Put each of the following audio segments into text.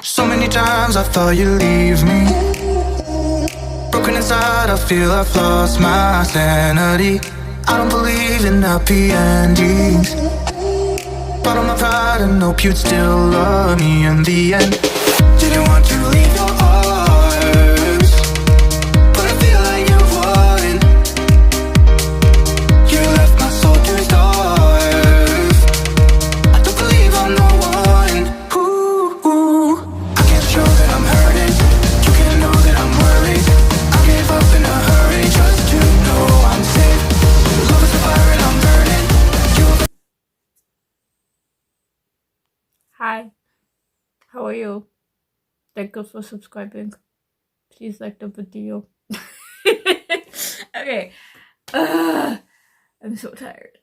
So many times I thought you'd leave me. Broken inside, I feel I've lost my sanity. I don't believe in happy endings. Bottle my pride and hope you'd still love me in the end. Didn't want to leave your arms, but I feel like you won. You left my soul to starve. I don't believe I'm the one. Ooh, I can't show that I'm hurting. You can't know that I'm worried. I gave up in a hurry just to know I'm safe. Love is a fire and I'm burning. Hi, how are you? Thank you for subscribing. Please like the video. Okay, I'm so tired.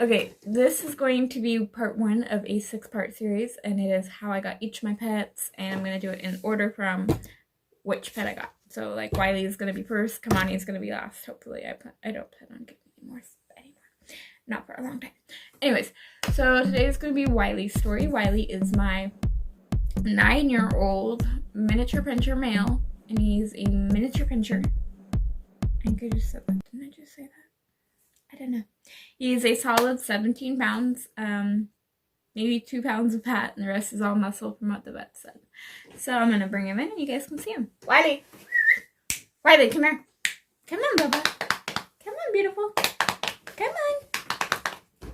Okay, this is going to be part 1 of a 6-part series, and it is how I got each of my pets, and I'm going to do it in order from which pet I got. So, like, Wiley is going to be first, Kamani is going to be last. Hopefully, I don't plan on getting any more anymore. Not for a long time. Anyways, so today is going to be Wiley's story. Wiley is my 9-year-old miniature pinscher male, and he's a miniature pinscher. I think I just said that. Didn't I just say that? I don't know. He's a solid 17 pounds, maybe 2 pounds of fat, and the rest is all muscle from what the vet said. So I'm going to bring him in, and you guys can see him. Wiley! Wiley, come here. Come on, Bubba. Come on, beautiful. Come on.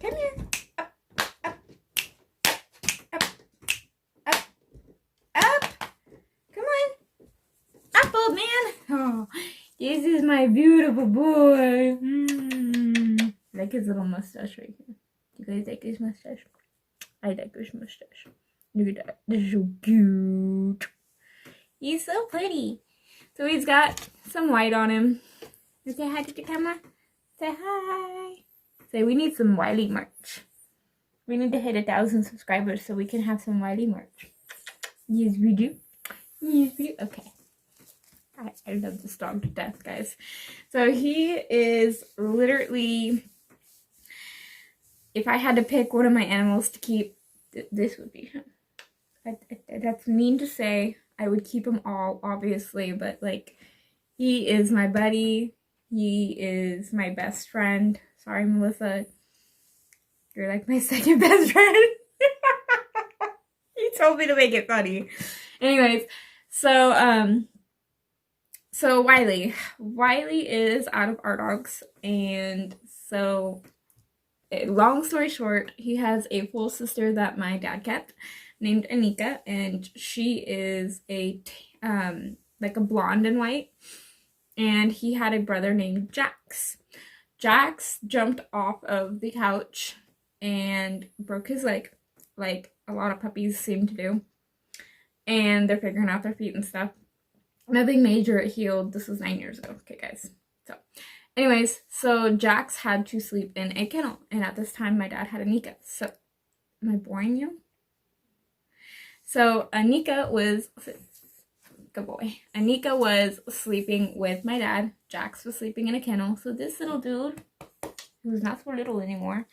Come here. Up, up, up, up, up. Come on. Up, old man. Oh, this is my beautiful boy. I like his little mustache right here. You guys like his mustache? I like his mustache. Look at that. This is so cute. He's so pretty. So he's got some white on him. Say hi to the camera. Say hi. Say we need some Wiley merch. We need to hit 1,000 subscribers so we can have some Wiley merch. Yes, we do. Yes, we do. Okay. I love this dog to death, guys. So he is literally, if I had to pick one of my animals to keep, this would be him. That's mean to say. I would keep them all, obviously, but like, he is my buddy. He is my best friend. Sorry, Melissa. You're like my second best friend. You told me to make it funny. Anyways, so Wiley. Wiley is out of our dogs, and so long story short, he has a full sister that my dad kept named Anika, and she is a like a blonde and white, and he had a brother named Jax. Jax jumped off of the couch and broke his leg, like a lot of puppies seem to do, and they're figuring out their feet and stuff. Nothing major, it healed. This was 9 years ago. Okay, guys. So anyways, so Jax had to sleep in a kennel, and at this time my dad had Anika. So am I boring you? So Anika was, good boy. Anika was sleeping with my dad. Jax was sleeping in a kennel. So this little dude, who's not so little anymore,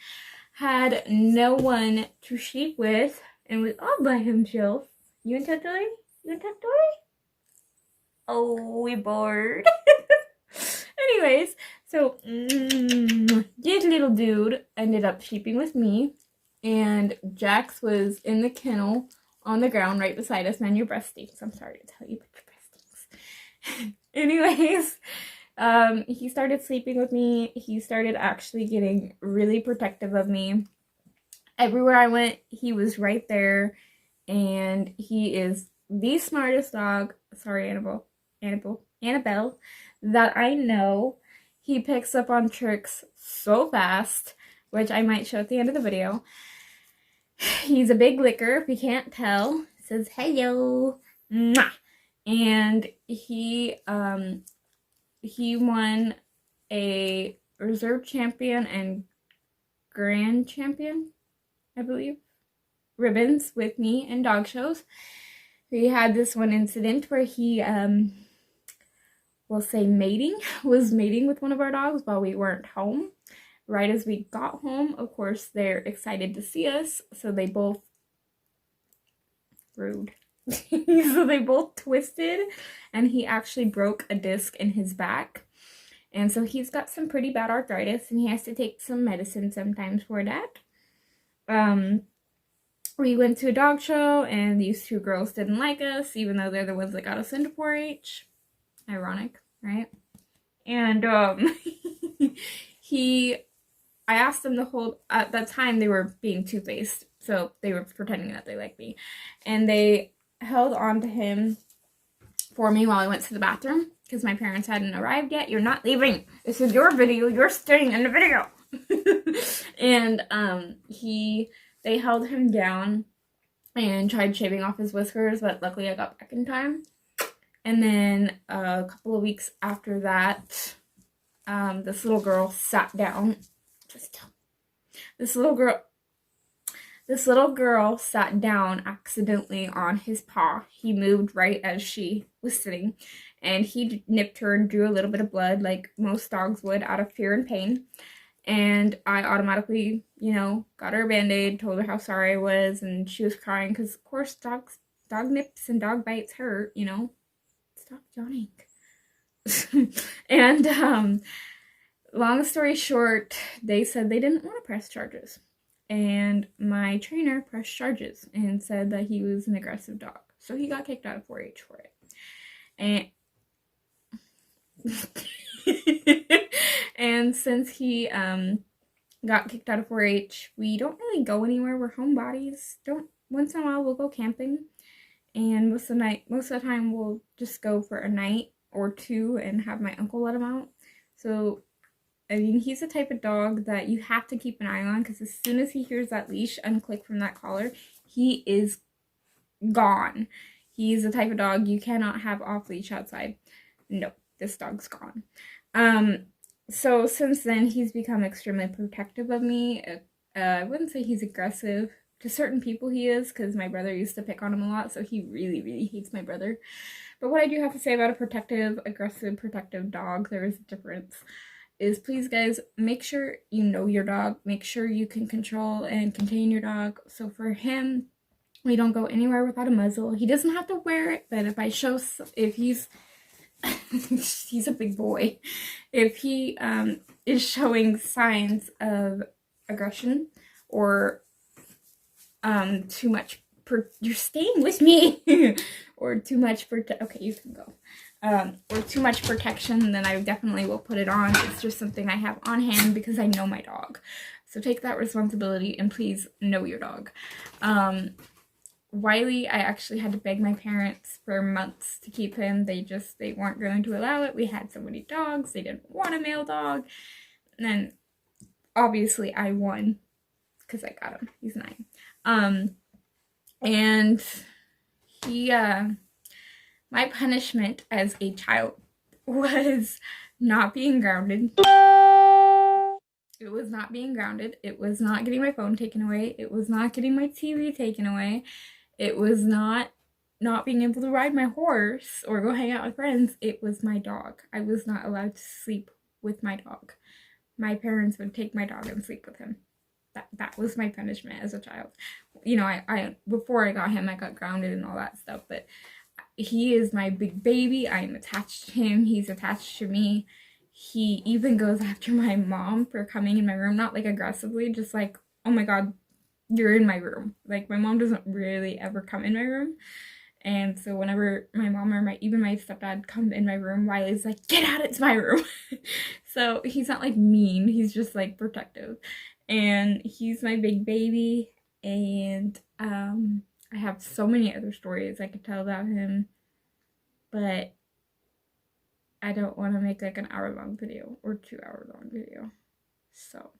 had no one to sleep with and was all by himself. You want to talk, Dory? You want to talk, Dory? Oh, we bored. Anyways, so this little dude ended up sleeping with me, and Jax was in the kennel on the ground right beside us. Man, your breast stinks. I'm sorry to tell you, but your breast stinks. Anyways, he started sleeping with me. He started actually getting really protective of me. Everywhere I went, he was right there, and he is the smartest dog. Sorry, Annabelle, that I know. He picks up on tricks so fast, which I might show at the end of the video. He's a big licker, if you can't tell. Says hello. Mwah. And he won a reserve champion and grand champion, I believe, ribbons with me in dog shows. We had this one incident where he we'll say was mating with one of our dogs while we weren't home. Right as we got home, of course, they're excited to see us, so they both, rude, So they both twisted, and he actually broke a disc in his back. And so he's got some pretty bad arthritis, and he has to take some medicine sometimes for that. We went to a dog show, and these two girls didn't like us, even though they're the ones that got us into 4-H. Ironic, right? And I asked them to hold, at that time they were being two-faced, so they were pretending that they liked me. And they held on to him for me while I went to the bathroom, because my parents hadn't arrived yet. You're not leaving. This is your video. You're staying in the video. And they held him down and tried shaving off his whiskers, but luckily I got back in time. And then a couple of weeks after that, this little girl sat down. This little girl sat down accidentally on his paw. He moved right as she was sitting, and he nipped her and drew a little bit of blood, like most dogs would, out of fear and pain. And I automatically, got her a Band-Aid, told her how sorry I was, and she was crying because, of course, dog nips and dog bites hurt, Stop yawning. And long story short, they said they didn't want to press charges. And my trainer pressed charges and said that he was an aggressive dog. So he got kicked out of 4-H for it. And since he got kicked out of 4-H, we don't really go anywhere. We're homebodies. Once in a while we'll go camping, and most of the time we'll just go for a night or two and have my uncle let him out. So I mean, he's the type of dog that you have to keep an eye on, because as soon as he hears that leash unclick from that collar, he is gone. He's the type of dog you cannot have off leash outside. No, this dog's gone. So since then, he's become extremely protective of me. I wouldn't say he's aggressive. To certain people he is, because my brother used to pick on him a lot, so he really, really hates my brother. But what I do have to say about a aggressive, protective dog, there is a difference, is please, guys, make sure you know your dog. Make sure you can control and contain your dog. So for him, we don't go anywhere without a muzzle. He doesn't have to wear it, but if he's he's a big boy. If he is showing signs of aggression or too much you're staying with me or too much okay, you can go. Or too much protection, then I definitely will put it on. It's just something I have on hand because I know my dog. So take that responsibility and please know your dog. Wiley, I actually had to beg my parents for months to keep him. They weren't going to allow it. We had so many dogs. They didn't want a male dog. And then obviously I won because I got him. He's 9. And he, my punishment as a child was not being grounded. It was not being grounded. It was not getting my phone taken away. It was not getting my TV taken away. It was not being able to ride my horse or go hang out with friends. It was my dog. I was not allowed to sleep with my dog. My parents would take my dog and sleep with him. That was my punishment as a child. I before I got him, I got grounded and all that stuff, but he is my big baby. I am attached to him. He's attached to me. He even goes after my mom for coming in my room, not like aggressively, just like, oh my god, you're in my room. Like, my mom doesn't really ever come in my room. And so whenever my mom or even my stepdad come in my room, Wiley's like, get out, it's my room. So he's not like mean, he's just like protective. And he's my big baby. And I have so many other stories I could tell about him, but I don't want to make like an hour-long video or 2-hour-long video. So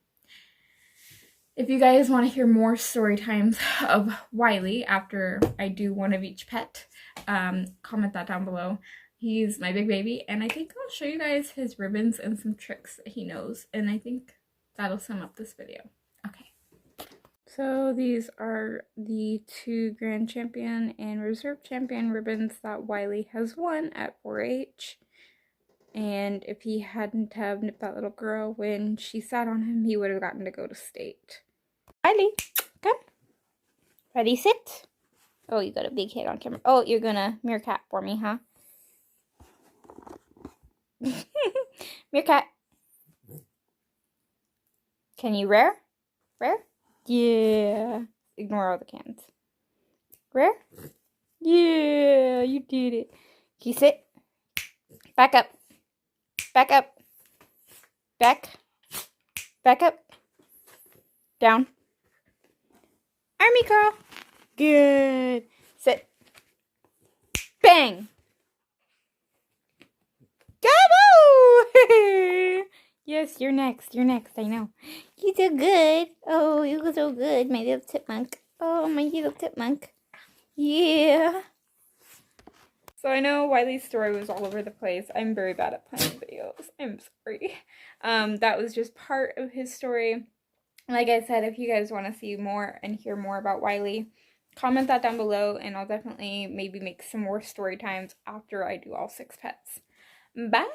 if you guys want to hear more story times of Wiley after I do one of each pet, comment that down below. He's my big baby, and I think I'll show you guys his ribbons and some tricks that he knows, and I think that'll sum up this video. Okay. So these are the 2 Grand Champion and Reserve Champion ribbons that Wiley has won at 4-H. And if he hadn't have nipped that little girl when she sat on him, he would have gotten to go to state. Wiley, come. Ready, sit. Oh, you got a big head on camera. Oh, you're gonna meerkat for me, huh? Meerkat. Can you rear? Rear? Yeah. Ignore all the cans. Rear? Yeah, you did it. Can you sit? Back up. Back up. Back. Back up. Down. Army curl. Good. Sit. Bang. Go! Yes, you're next. You're next. I know. You do good. Oh, you go so good, my little chipmunk. Oh, my little chipmunk. Yeah. So I know Wiley's story was all over the place. I'm very bad at planning videos. I'm sorry. That was just part of his story. Like I said, if you guys want to see more and hear more about Wiley, comment that down below, and I'll definitely maybe make some more story times after I do all 6 pets. Bye!